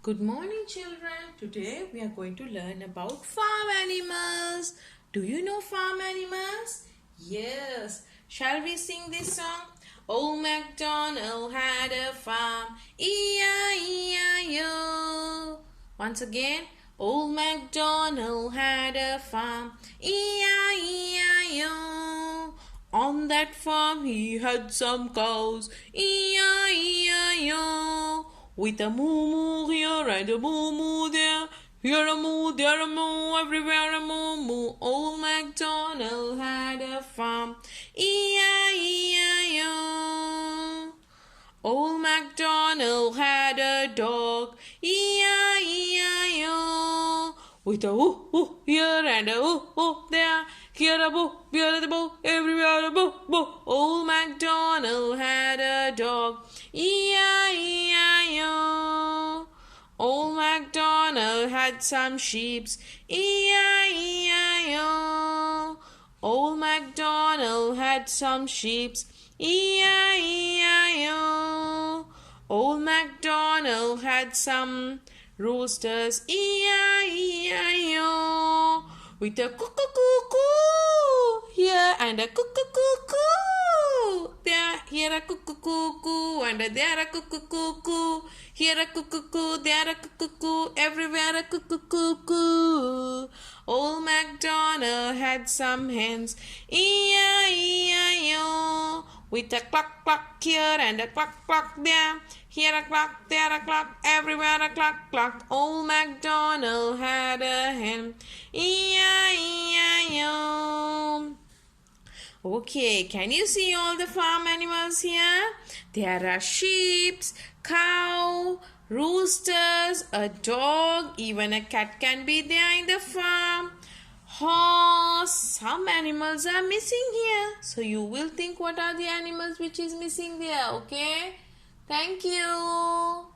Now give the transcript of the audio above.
Good morning, children. Today we are going to learn about farm animals. Do you know farm animals? Yes. Shall we sing this song? Old MacDonald had a farm, E-I-E-I-O. Once again, Old MacDonald had a farm, E-I-E-I-O. On that farm he had some cows, E-I-E-I-O. With a moo moo here and a moo moo there. Here a moo, there a moo, everywhere a moo moo. Old MacDonald had a farm, E-I-E-I-O. Old MacDonald had a dog, E-I-E-I-O. With a woo woo here and a woo woo there. Here a boo, here a boo, everywhere a boo boo. Old MacDonald had a dog, E-I-E-I-O. Old MacDonald had some sheeps, E-I-E-I-O. Old MacDonald had some sheeps, E-I-E-I-O. Old MacDonald had some roosters, E-I-E-I-O. With a cuckoo-cuckoo here and a cuckoo-cuckoo there. Here a cuckoo-cuckoo and there a cuckoo-cuckoo. Here a cuckoo-cuckoo, there a cuckoo-cuckoo, everywhere a cuckoo-cuckoo. Old MacDonald had some hens, E-I-E-I-O. With a cluck cluck here and a cluck cluck there. Here a cluck, there a cluck, everywhere a cluck cluck. Old MacDonald had a hen, E-I-E-I-O. Okay, can you see all the farm animals here? There are sheep, cow, roosters, a dog, even a cat can be there in the farm. Horse, some animals are missing here. So you will think what are the animals which is missing there, okay? Thank you.